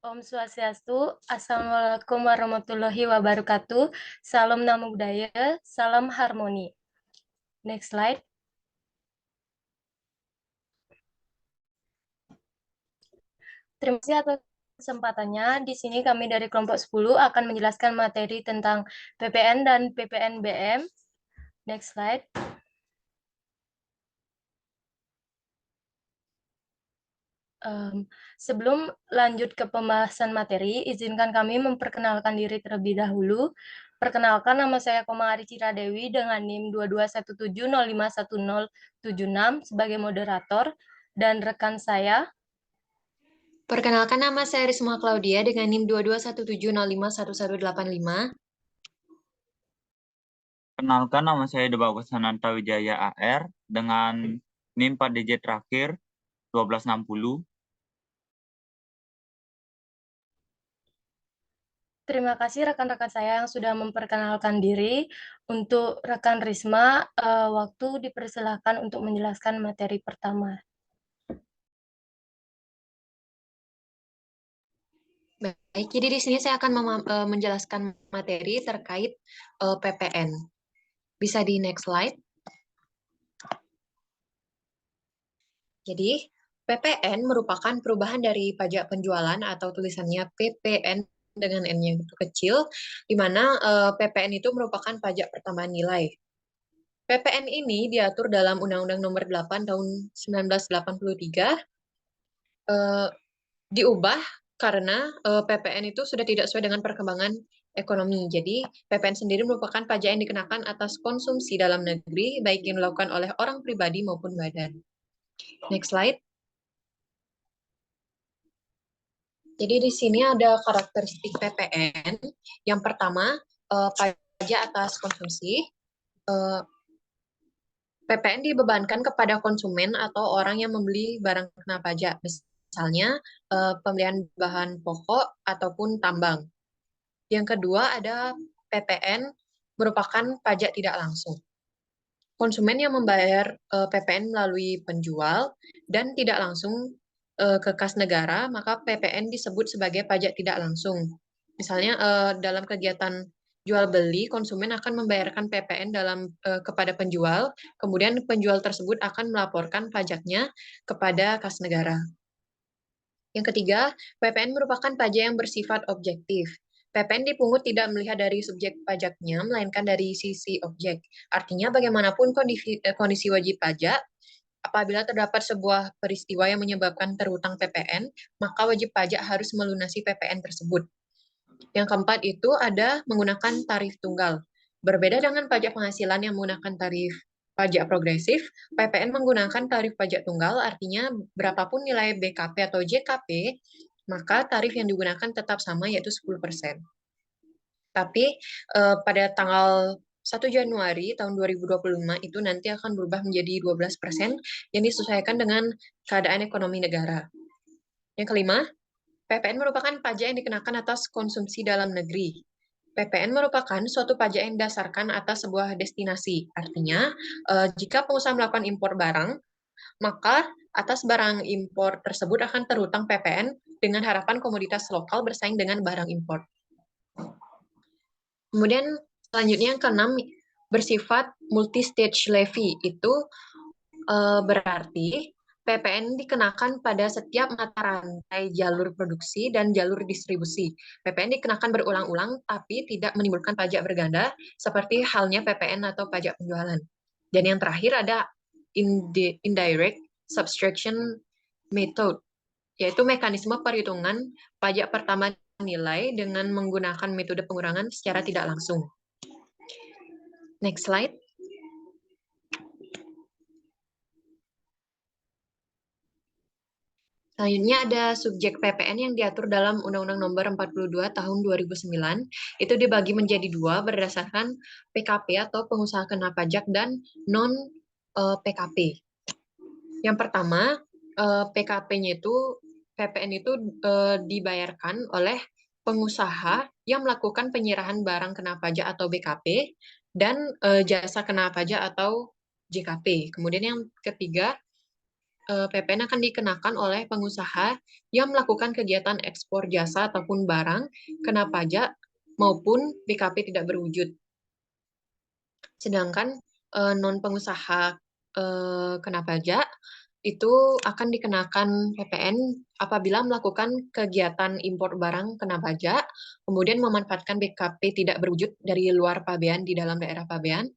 Om Swastiastu, Assalamualaikum warahmatullahi wabarakatuh. Salam Namo Buddhaya, salam harmoni. Next slide. Terima kasih atas kesempatannya. Di sini kami dari kelompok 10 akan menjelaskan materi tentang PPN dan PPNBM. Next slide. Sebelum lanjut ke pembahasan materi, izinkan kami memperkenalkan diri terlebih dahulu. Perkenalkan, nama saya Komang Aricira Dewi dengan NIM 2217051076 sebagai moderator, dan rekan saya. Perkenalkan, nama saya Risma Claudia dengan NIM 2217051185. Perkenalkan, nama saya Debagus Sananta Wijaya AR dengan NIM 4 digit terakhir 1260. Terima kasih rekan-rekan saya yang sudah memperkenalkan diri. Untuk rekan Risma, waktu dipersilahkan untuk menjelaskan materi pertama. Baik, jadi di sini saya akan menjelaskan materi terkait PPN. Bisa di next slide. Jadi, PPN merupakan perubahan dari pajak penjualan atau tulisannya PPN dengan N yang kecil, di mana PPN itu merupakan pajak pertambahan nilai. PPN ini diatur dalam Undang-Undang Nomor 8 Tahun 1983, diubah karena PPN itu sudah tidak sesuai dengan perkembangan ekonomi. Jadi, PPN sendiri merupakan pajak yang dikenakan atas konsumsi dalam negeri, baik yang dilakukan oleh orang pribadi maupun badan. Next slide. Jadi di sini ada karakteristik PPN. Yang pertama, pajak atas konsumsi. PPN dibebankan kepada konsumen atau orang yang membeli barang kena pajak. Misalnya, pembelian bahan pokok ataupun tambang. Yang kedua ada PPN merupakan pajak tidak langsung. Konsumen yang membayar PPN melalui penjual dan tidak langsung ke kas negara, maka PPN disebut sebagai pajak tidak langsung. Misalnya dalam kegiatan jual beli, konsumen akan membayarkan PPN kepada penjual, kemudian penjual tersebut akan melaporkan pajaknya kepada kas negara. Yang ketiga, PPN merupakan pajak yang bersifat objektif. PPN dipungut tidak melihat dari subjek pajaknya, melainkan dari sisi objek. Artinya bagaimanapun kondisi wajib pajak, apabila terdapat sebuah peristiwa yang menyebabkan terhutang PPN, maka wajib pajak harus melunasi PPN tersebut. Yang keempat itu ada menggunakan tarif tunggal. Berbeda dengan pajak penghasilan yang menggunakan tarif pajak progresif, PPN menggunakan tarif pajak tunggal, artinya berapapun nilai BKP atau JKP, maka tarif yang digunakan tetap sama, yaitu 10%. Tapi pada tanggal 1 Januari tahun 2025 itu nanti akan berubah menjadi 12% yang disesuaikan dengan keadaan ekonomi negara. Yang kelima, PPN merupakan pajak yang dikenakan atas konsumsi dalam negeri. PPN merupakan suatu pajak yang didasarkan atas sebuah destinasi. Artinya, jika pengusaha melakukan impor barang, maka atas barang impor tersebut akan terhutang PPN dengan harapan komoditas lokal bersaing dengan barang impor. Kemudian selanjutnya yang keenam, bersifat multi-stage levy. Itu berarti PPN dikenakan pada setiap mata rantai jalur produksi dan jalur distribusi. PPN dikenakan berulang-ulang, tapi tidak menimbulkan pajak berganda, seperti halnya PPN atau pajak penjualan. Dan yang terakhir ada indirect subtraction method, yaitu mekanisme perhitungan pajak pertama nilai dengan menggunakan metode pengurangan secara tidak langsung. Next slide. Selanjutnya ada subjek PPN yang diatur dalam Undang-Undang Nomor 42 Tahun 2009. Itu dibagi menjadi dua berdasarkan PKP atau pengusaha kena pajak dan non-PKP. Yang pertama, PKP-nya itu, PPN itu dibayarkan oleh pengusaha yang melakukan penyerahan barang kena pajak atau BKP dan jasa kena pajak atau JKP. Kemudian yang ketiga, PPN akan dikenakan oleh pengusaha yang melakukan kegiatan ekspor jasa ataupun barang kena pajak maupun BKP tidak berwujud. Sedangkan non-pengusaha kena pajak itu akan dikenakan PPN apabila melakukan kegiatan impor barang kena pajak, kemudian memanfaatkan BKP tidak berwujud dari luar pabean di dalam daerah pabean.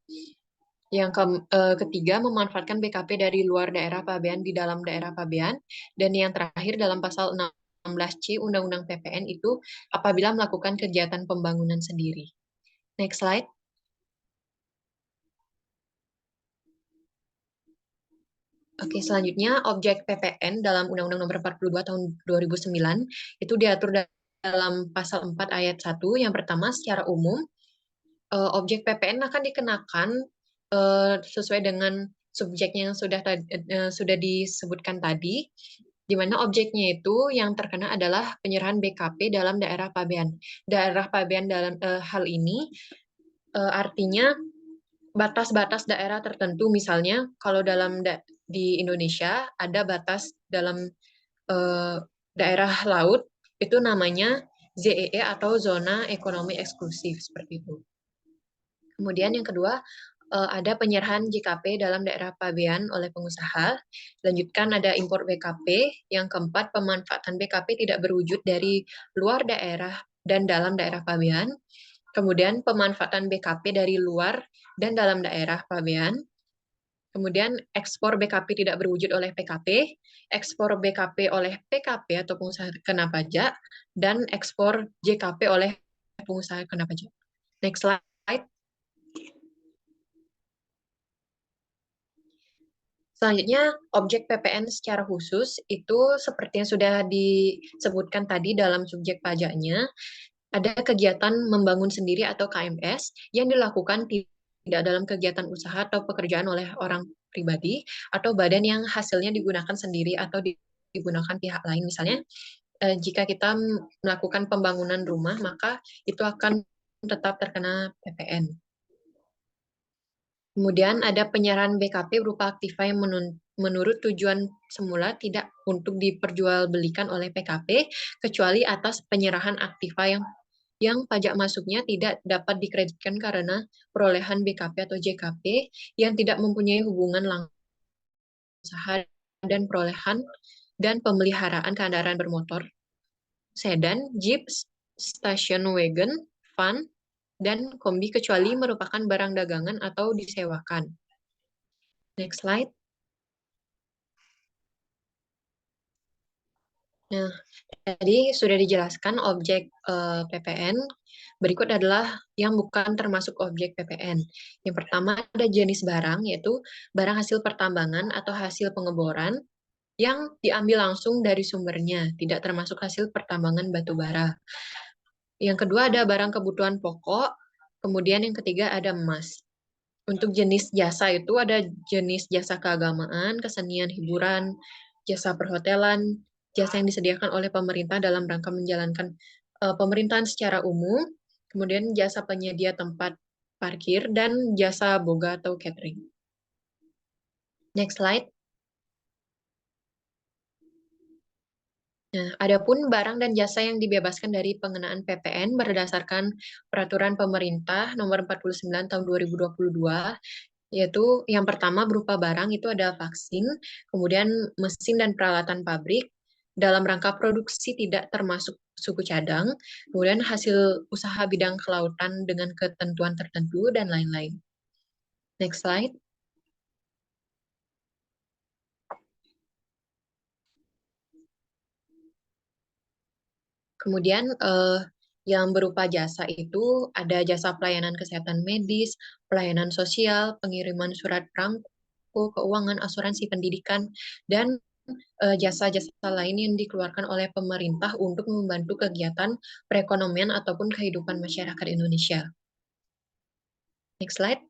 Yang ketiga, memanfaatkan BKP dari luar daerah pabean di dalam daerah pabean. Dan yang terakhir dalam pasal 16C Undang-Undang PPN itu apabila melakukan kegiatan pembangunan sendiri. Next slide. Oke, selanjutnya objek PPN dalam Undang-Undang Nomor 42 Tahun 2009 itu diatur dalam pasal 4 ayat 1. Yang pertama, secara umum objek PPN akan dikenakan sesuai dengan subjeknya yang sudah disebutkan tadi, di mana objeknya itu yang terkena adalah penyerahan BKP dalam daerah pabean. Daerah pabean dalam hal ini artinya batas-batas daerah tertentu, misalnya kalau di Indonesia ada batas dalam daerah laut, itu namanya ZEE atau zona ekonomi eksklusif, seperti itu. Kemudian yang kedua, ada penyerahan JKP dalam daerah pabean oleh pengusaha. Lanjutkan ada impor BKP. Yang keempat, pemanfaatan BKP tidak berwujud dari luar daerah dan dalam daerah pabean. Kemudian pemanfaatan BKP dari luar dan dalam daerah pabean. Kemudian ekspor BKP tidak berwujud oleh PKP, ekspor BKP oleh PKP atau pengusaha kena pajak, dan ekspor JKP oleh pengusaha kena pajak. Next slide. Selanjutnya, objek PPN secara khusus itu seperti yang sudah disebutkan tadi dalam subjek pajaknya, ada kegiatan membangun sendiri atau KMS yang dilakukan tidak dalam kegiatan usaha atau pekerjaan oleh orang pribadi atau badan yang hasilnya digunakan sendiri atau digunakan pihak lain. Misalnya, jika kita melakukan pembangunan rumah, maka itu akan tetap terkena PPN. Kemudian ada penyerahan BKP berupa aktiva yang menurut tujuan semula tidak untuk diperjualbelikan oleh PKP, kecuali atas penyerahan aktiva yang pajak masuknya tidak dapat dikreditkan karena perolehan BKP atau JKP yang tidak mempunyai hubungan langsung usaha dan perolehan dan pemeliharaan kendaraan bermotor, sedan, jeep, station wagon, van, dan kombi kecuali merupakan barang dagangan atau disewakan. Next slide. Nah, tadi sudah dijelaskan objek PPN. Berikut adalah yang bukan termasuk objek PPN. Yang pertama ada jenis barang, yaitu barang hasil pertambangan atau hasil pengeboran yang diambil langsung dari sumbernya, tidak termasuk hasil pertambangan batu bara. Yang kedua ada barang kebutuhan pokok, kemudian yang ketiga ada emas. Untuk jenis jasa itu ada jenis jasa keagamaan, kesenian, hiburan, jasa perhotelan, jasa yang disediakan oleh pemerintah dalam rangka menjalankan pemerintahan secara umum, kemudian jasa penyedia tempat parkir, dan jasa boga atau catering. Next slide. Nah, adapun barang dan jasa yang dibebaskan dari pengenaan PPN berdasarkan Peraturan Pemerintah Nomor 49 Tahun 2022, yaitu yang pertama berupa barang itu ada vaksin, kemudian mesin dan peralatan pabrik, dalam rangka produksi tidak termasuk suku cadang, kemudian hasil usaha bidang kelautan dengan ketentuan tertentu, dan lain-lain. Next slide. Kemudian yang berupa jasa itu ada jasa pelayanan kesehatan medis, pelayanan sosial, pengiriman surat perangko, keuangan, asuransi pendidikan, dan jasa-jasa lain yang dikeluarkan oleh pemerintah untuk membantu kegiatan perekonomian ataupun kehidupan masyarakat Indonesia. Next slide.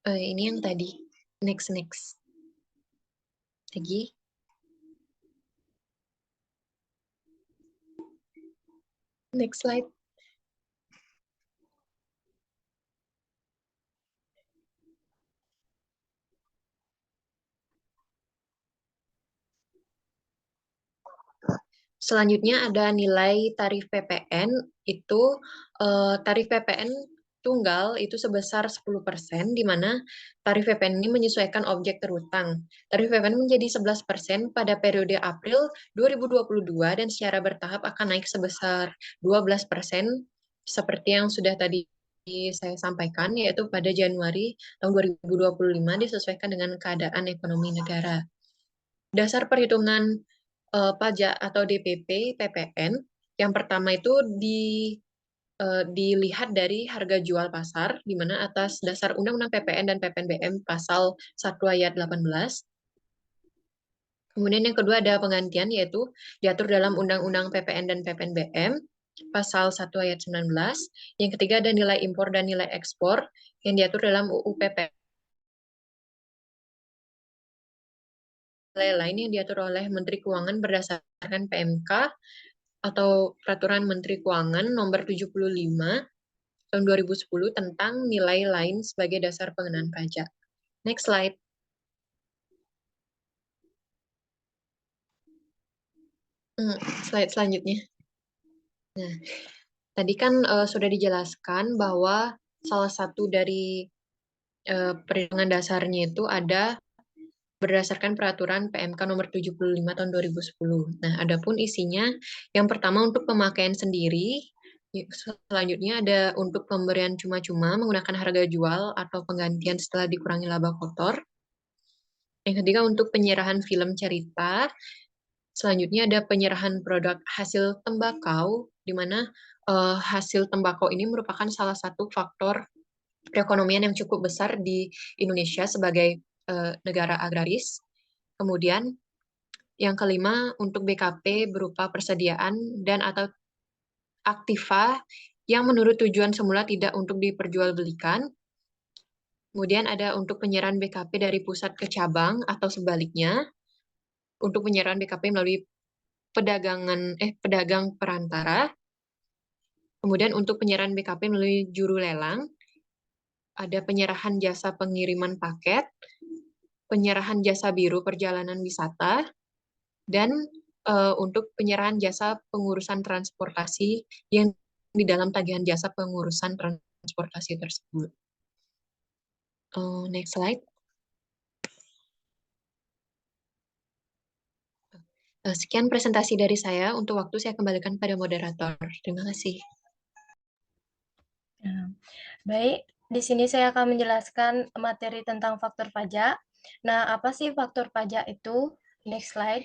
Ini yang tadi. Next. Lagi. Next slide. Selanjutnya ada nilai tarif PPN, itu tarif PPN tunggal itu sebesar 10%, di mana tarif PPN ini menyesuaikan objek terutang. Tarif PPN menjadi 11% pada periode April 2022 dan secara bertahap akan naik sebesar 12% seperti yang sudah tadi saya sampaikan, yaitu pada Januari tahun 2025 disesuaikan dengan keadaan ekonomi negara. Dasar perhitungan pajak atau DPP PPN yang pertama itu dilihat dari harga jual pasar, di mana atas dasar Undang-Undang PPN dan PPNBM pasal 1 ayat 18. Kemudian yang kedua ada penggantian, yaitu diatur dalam Undang-Undang PPN dan PPNBM pasal 1 ayat 19. Yang ketiga ada nilai impor dan nilai ekspor yang diatur dalam UU PPN. Nilai lain yang diatur oleh Menteri Keuangan berdasarkan PMK atau Peraturan Menteri Keuangan Nomor 75 tahun 2010 tentang nilai lain sebagai dasar pengenaan pajak. Next slide. Slide selanjutnya. Nah, tadi kan sudah dijelaskan bahwa salah satu dari perhitungan dasarnya itu ada berdasarkan peraturan PMK nomor 75 tahun 2010. Nah, adapun isinya, yang pertama untuk pemakaian sendiri, selanjutnya ada untuk pemberian cuma-cuma menggunakan harga jual atau penggantian setelah dikurangi laba kotor. Yang ketiga untuk penyerahan film cerita. Selanjutnya ada penyerahan produk hasil tembakau, di mana hasil tembakau ini merupakan salah satu faktor perekonomian yang cukup besar di Indonesia sebagai negara agraris. Kemudian yang kelima untuk BKP berupa persediaan dan atau aktiva yang menurut tujuan semula tidak untuk diperjualbelikan. Kemudian ada untuk penyerahan BKP dari pusat ke cabang atau sebaliknya. Untuk penyerahan BKP melalui pedagang perantara. Kemudian untuk penyerahan BKP melalui juru lelang. Ada penyerahan jasa pengiriman paket, penyerahan jasa biru perjalanan wisata, dan untuk penyerahan jasa pengurusan transportasi yang di dalam tagihan jasa pengurusan transportasi tersebut. Next slide. Sekian presentasi dari saya. Untuk waktu saya kembalikan pada moderator. Terima kasih. Baik, di sini saya akan menjelaskan materi tentang faktor pajak. Nah, apa sih faktor pajak itu? Next slide.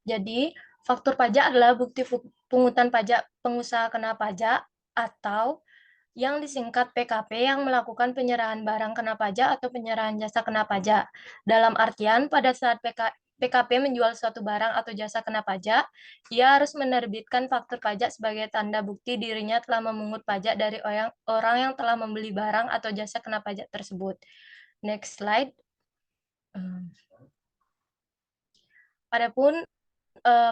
Jadi, faktor pajak adalah bukti pungutan pajak pengusaha kena pajak atau yang disingkat PKP yang melakukan penyerahan barang kena pajak atau penyerahan jasa kena pajak. Dalam artian, pada saat PKP menjual suatu barang atau jasa kena pajak, ia harus menerbitkan faktur pajak sebagai tanda bukti dirinya telah memungut pajak dari orang yang telah membeli barang atau jasa kena pajak tersebut. Next slide. Adapun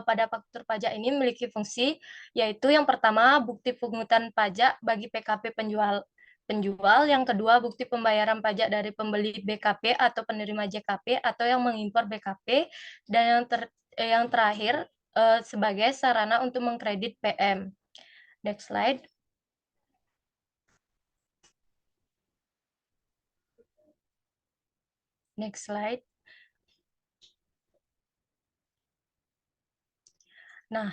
pada faktur pajak ini memiliki fungsi, yaitu yang pertama bukti pungutan pajak bagi PKP penjual, yang kedua bukti pembayaran pajak dari pembeli BKP atau penerima JKP atau yang mengimpor BKP, dan yang terakhir sebagai sarana untuk mengkredit PM. Next slide. Next slide. Nah,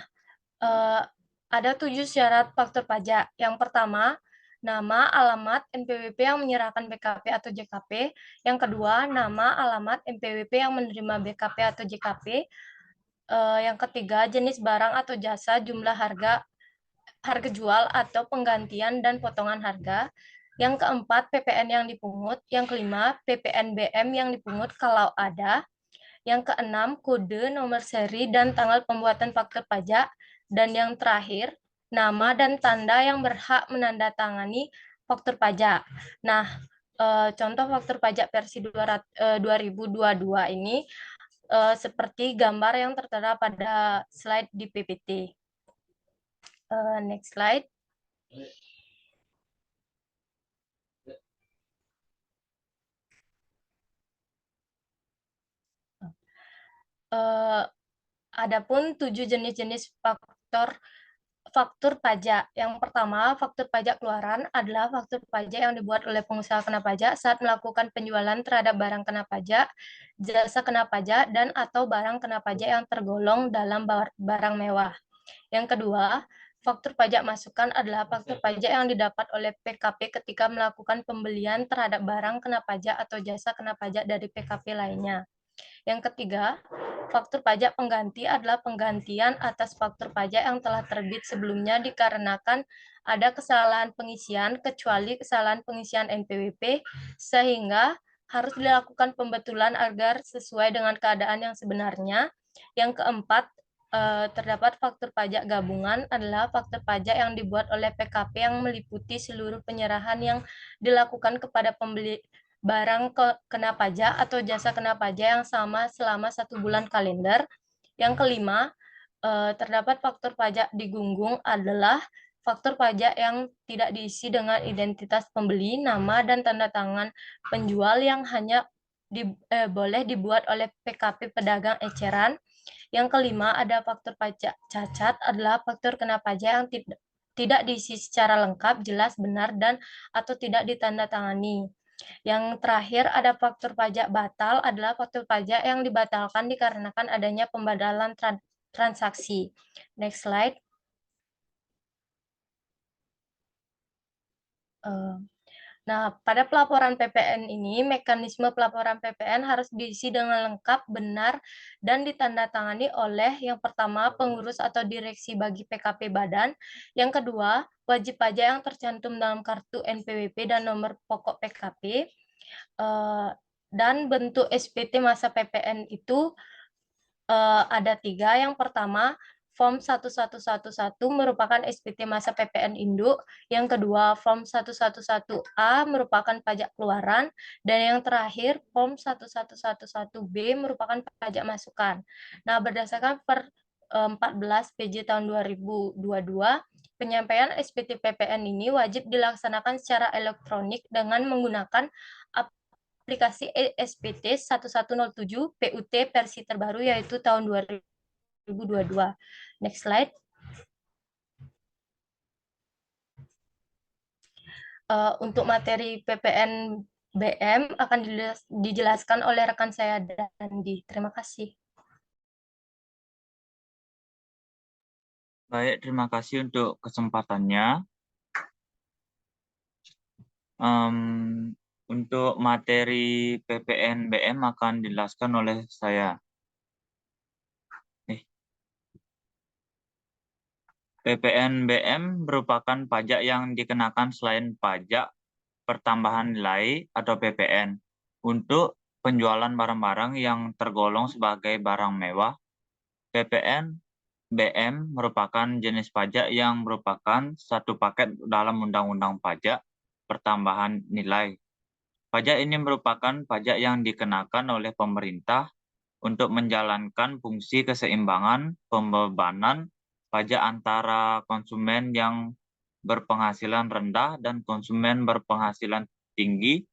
ada 7 syarat faktur pajak. Yang pertama, nama, alamat, NPWP yang menyerahkan BKP atau JKP. Yang kedua, nama, alamat, NPWP yang menerima BKP atau JKP. Yang ketiga, jenis barang atau jasa, jumlah harga jual atau penggantian dan potongan harga. Yang keempat, PPN yang dipungut. Yang kelima, PPNBM yang dipungut kalau ada. Yang keenam, kode, nomor seri, dan tanggal pembuatan faktur pajak. Dan yang terakhir, nama dan tanda yang berhak menandatangani faktur pajak. Nah, contoh faktur pajak versi 2022 ini seperti gambar yang tertera pada slide di PPT. Next slide. Adapun 7 jenis-jenis faktur pajak. Yang pertama, faktur pajak keluaran adalah faktur pajak yang dibuat oleh pengusaha kena pajak saat melakukan penjualan terhadap barang kena pajak, jasa kena pajak, dan atau barang kena pajak yang tergolong dalam barang mewah. Yang kedua, faktur pajak masukan adalah faktur pajak yang didapat oleh PKP ketika melakukan pembelian terhadap barang kena pajak atau jasa kena pajak dari PKP lainnya. Yang ketiga, faktur pajak pengganti adalah penggantian atas faktur pajak yang telah terbit sebelumnya dikarenakan ada kesalahan pengisian kecuali kesalahan pengisian NPWP sehingga harus dilakukan pembetulan agar sesuai dengan keadaan yang sebenarnya. Yang keempat, terdapat faktur pajak gabungan adalah faktur pajak yang dibuat oleh PKP yang meliputi seluruh penyerahan yang dilakukan kepada pembeli barang kena pajak atau jasa kena pajak yang sama selama 1 bulan kalender. Yang kelima, terdapat faktur pajak digunggung adalah faktur pajak yang tidak diisi dengan identitas pembeli, nama, dan tanda tangan penjual yang hanya boleh dibuat oleh PKP pedagang eceran. Yang kelima, ada faktur pajak cacat adalah faktur kena pajak yang tidak diisi secara lengkap, jelas, benar, dan atau tidak ditandatangani. Yang terakhir ada faktur pajak batal adalah faktur pajak yang dibatalkan dikarenakan adanya pembatalan transaksi. Next slide. Nah, pada pelaporan PPN ini, mekanisme pelaporan PPN harus diisi dengan lengkap, benar, dan ditandatangani oleh yang pertama, pengurus atau direksi bagi PKP badan, yang kedua, wajib pajak yang tercantum dalam kartu NPWP dan nomor pokok PKP, dan bentuk SPT masa PPN itu ada 3. Yang pertama, Form 1111 merupakan SPT masa PPN induk. Yang kedua, Form 1111A merupakan pajak keluaran. Dan yang terakhir, Form 1111B merupakan pajak masukan. Nah, berdasarkan per 14 PJ tahun 2022, penyampaian SPT PPN ini wajib dilaksanakan secara elektronik dengan menggunakan aplikasi SPT 1107 PUT versi terbaru yaitu tahun 2022. Next slide. Untuk materi PPN BM akan dijelaskan oleh rekan saya Dandi. Terima kasih. Baik, terima kasih untuk kesempatannya. Untuk materi PPN BM akan dijelaskan oleh saya. PPN BM merupakan pajak yang dikenakan selain pajak pertambahan nilai atau PPN untuk penjualan barang-barang yang tergolong sebagai barang mewah. PPN BM merupakan jenis pajak yang merupakan satu paket dalam Undang-Undang Pajak Pertambahan Nilai. Pajak ini merupakan pajak yang dikenakan oleh pemerintah untuk menjalankan fungsi keseimbangan pembebanan pajak antara konsumen yang berpenghasilan rendah dan konsumen berpenghasilan tinggi,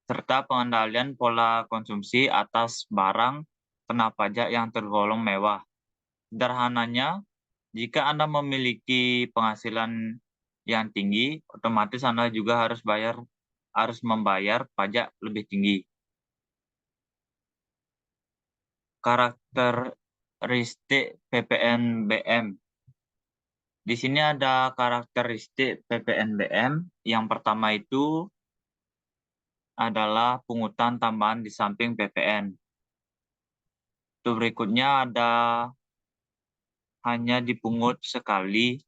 serta pengendalian pola konsumsi atas barang kena pajak yang tergolong mewah. Sederhananya, jika Anda memiliki penghasilan yang tinggi, otomatis Anda juga harus membayar pajak lebih tinggi. Karakteristik PPN BM. Di sini ada karakteristik PPN BM. Yang pertama itu adalah pungutan tambahan di samping PPN. Itu berikutnya ada hanya dipungut sekali,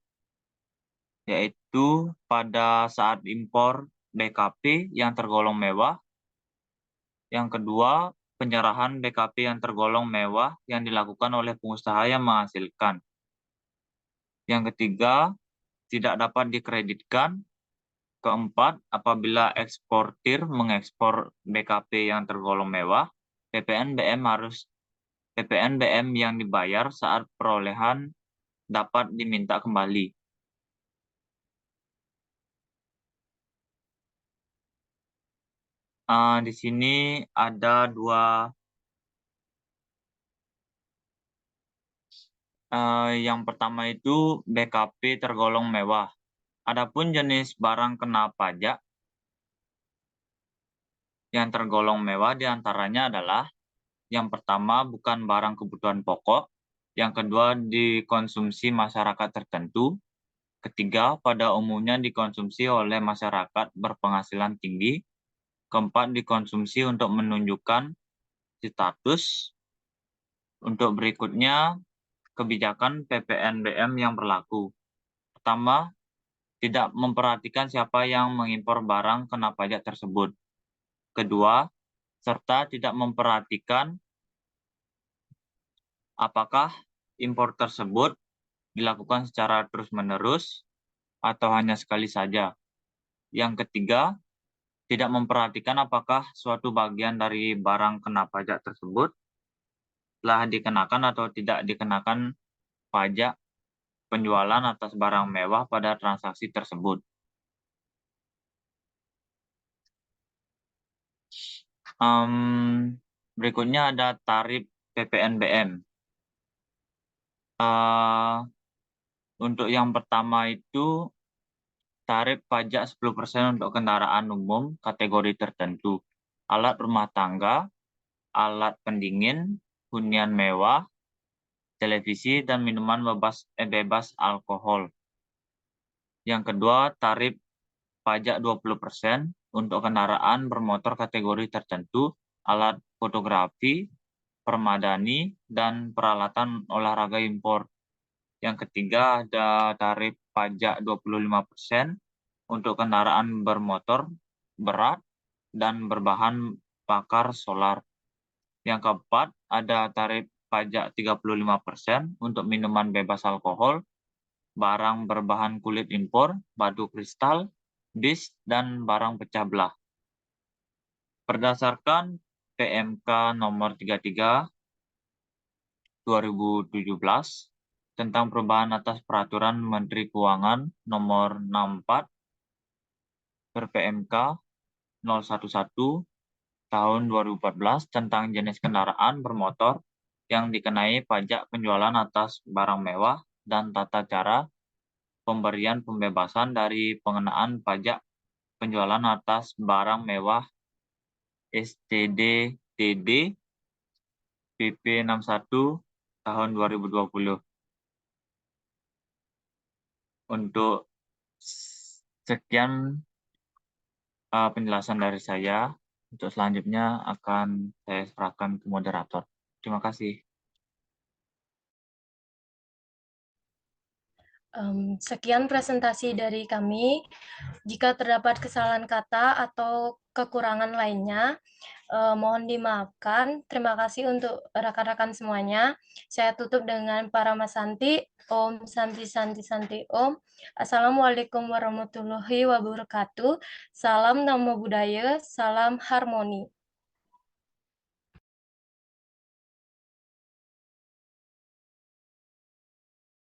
yaitu pada saat impor BKP yang tergolong mewah. Yang kedua, penyerahan BKP yang tergolong mewah yang dilakukan oleh pengusaha yang menghasilkan. Yang ketiga, tidak dapat dikreditkan. Keempat, apabila eksportir mengekspor BKP yang tergolong mewah, PPN BM yang dibayar saat perolehan dapat diminta kembali. Di sini ada dua Yang pertama itu BKP tergolong mewah. Adapun jenis barang kena pajak yang tergolong mewah diantaranya adalah yang pertama bukan barang kebutuhan pokok, yang kedua dikonsumsi masyarakat tertentu, ketiga pada umumnya dikonsumsi oleh masyarakat berpenghasilan tinggi, keempat dikonsumsi untuk menunjukkan status. Untuk berikutnya, kebijakan PPNBM yang berlaku. Pertama, tidak memperhatikan siapa yang mengimpor barang kena pajak tersebut. Kedua, serta tidak memperhatikan apakah impor tersebut dilakukan secara terus-menerus atau hanya sekali saja. Yang ketiga, tidak memperhatikan apakah suatu bagian dari barang kena pajak tersebut telah dikenakan atau tidak dikenakan pajak penjualan atas barang mewah pada transaksi tersebut. Berikutnya ada tarif PPNBM. Untuk yang pertama itu tarif pajak 10% untuk kendaraan umum kategori tertentu, alat rumah tangga, alat pendingin, hunian mewah, televisi, dan minuman bebas alkohol. Yang kedua, tarif pajak 20% untuk kendaraan bermotor kategori tertentu, alat fotografi, permadani, dan peralatan olahraga impor. Yang ketiga, ada tarif pajak 25% untuk kendaraan bermotor berat dan berbahan bakar solar. Yang keempat, ada tarif pajak 35% untuk minuman bebas alkohol, barang berbahan kulit impor, batu kristal, bis, dan barang pecah belah. Berdasarkan PMK nomor 33 2017 tentang perubahan atas peraturan Menteri Keuangan nomor 64 per PMK 011 tahun 2014 tentang jenis kendaraan bermotor yang dikenai pajak penjualan atas barang mewah dan tata cara pemberian pembebasan dari pengenaan pajak penjualan atas barang mewah STD-TD PP 61 tahun 2020. Untuk sekian penjelasan dari saya. Untuk selanjutnya akan saya serahkan ke moderator. Terima kasih. Sekian presentasi dari kami. Jika terdapat kesalahan kata atau kekurangan lainnya, mohon dimaafkan. Terima kasih untuk rekan-rekan semuanya. Saya tutup dengan Parama Santi. Om Santi Santi Santi Om. Assalamualaikum warahmatullahi wabarakatuh. Salam Namo Buddhaya, salam harmoni.